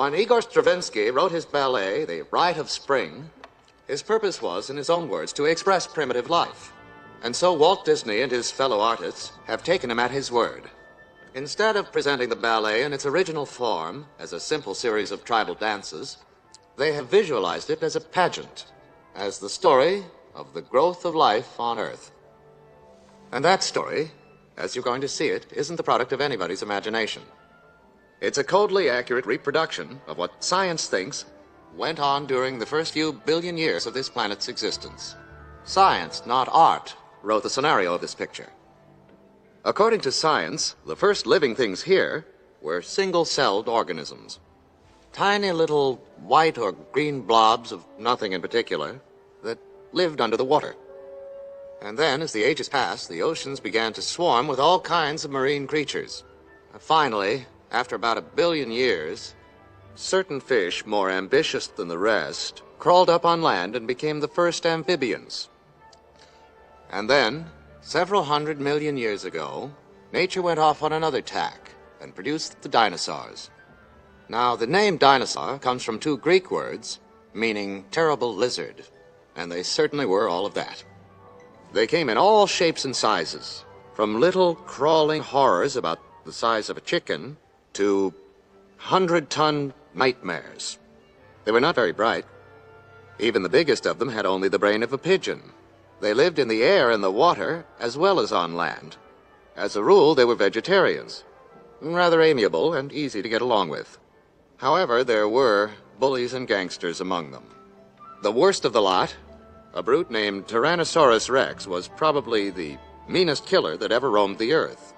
When Igor Stravinsky wrote his ballet, The Rite of Spring, his purpose was, in his own words, to express primitive life. And so Walt Disney and his fellow artists have taken him at his word. Instead of presenting the ballet in its original form as a simple series of tribal dances, they have visualized it as a pageant, as the story of the growth of life on Earth. And that story, as you're going to see it, isn't the product of anybody's imagination. It's a coldly accurate reproduction of what science thinks went on during the first few billion years of this planet's existence. Science, not art, wrote the scenario of this picture. According to science, the first living things here were single-celled organisms. Tiny little white or green blobs of nothing in particular that lived under the water. And then, as the ages passed, the oceans began to swarm with all kinds of marine creatures. Finally, after about 1 billion years, certain fish, more ambitious than the rest, crawled up on land and became the first amphibians. And then, several 100 million years ago, nature went off on another tack and produced the dinosaurs. Now, the name dinosaur comes from 2 Greek words, meaning terrible lizard, and they certainly were all of that. They came in all shapes and sizes, from little crawling horrors about the size of a chicken to 100-ton nightmares. They were not very bright. Even the biggest of them had only the brain of a pigeon. They lived in the air and the water as well as on land. As a rule, they were vegetarians, rather amiable and easy to get along with. However, there were bullies and gangsters among them. The worst of the lot, a brute named Tyrannosaurus Rex, was probably the meanest killer that ever roamed the earth.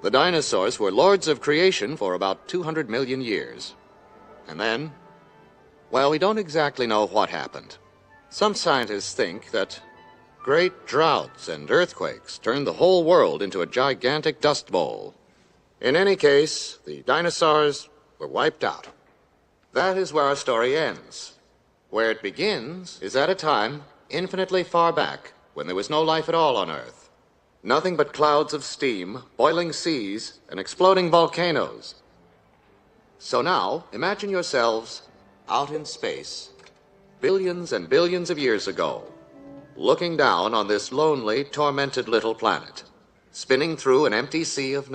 The dinosaurs were lords of creation for about 200 million years. And then, well, we don't exactly know what happened. Some scientists think that great droughts and earthquakes turned the whole world into a gigantic dust bowl. In any case, the dinosaurs were wiped out. That is where our story ends. Where it begins is at a time infinitely far back, when there was no life at all on Earth. Nothing but clouds of steam, boiling seas, and exploding volcanoes. So now, imagine yourselves out in space, billions and billions of years ago, looking down on this lonely, tormented little planet, spinning through an empty sea of night.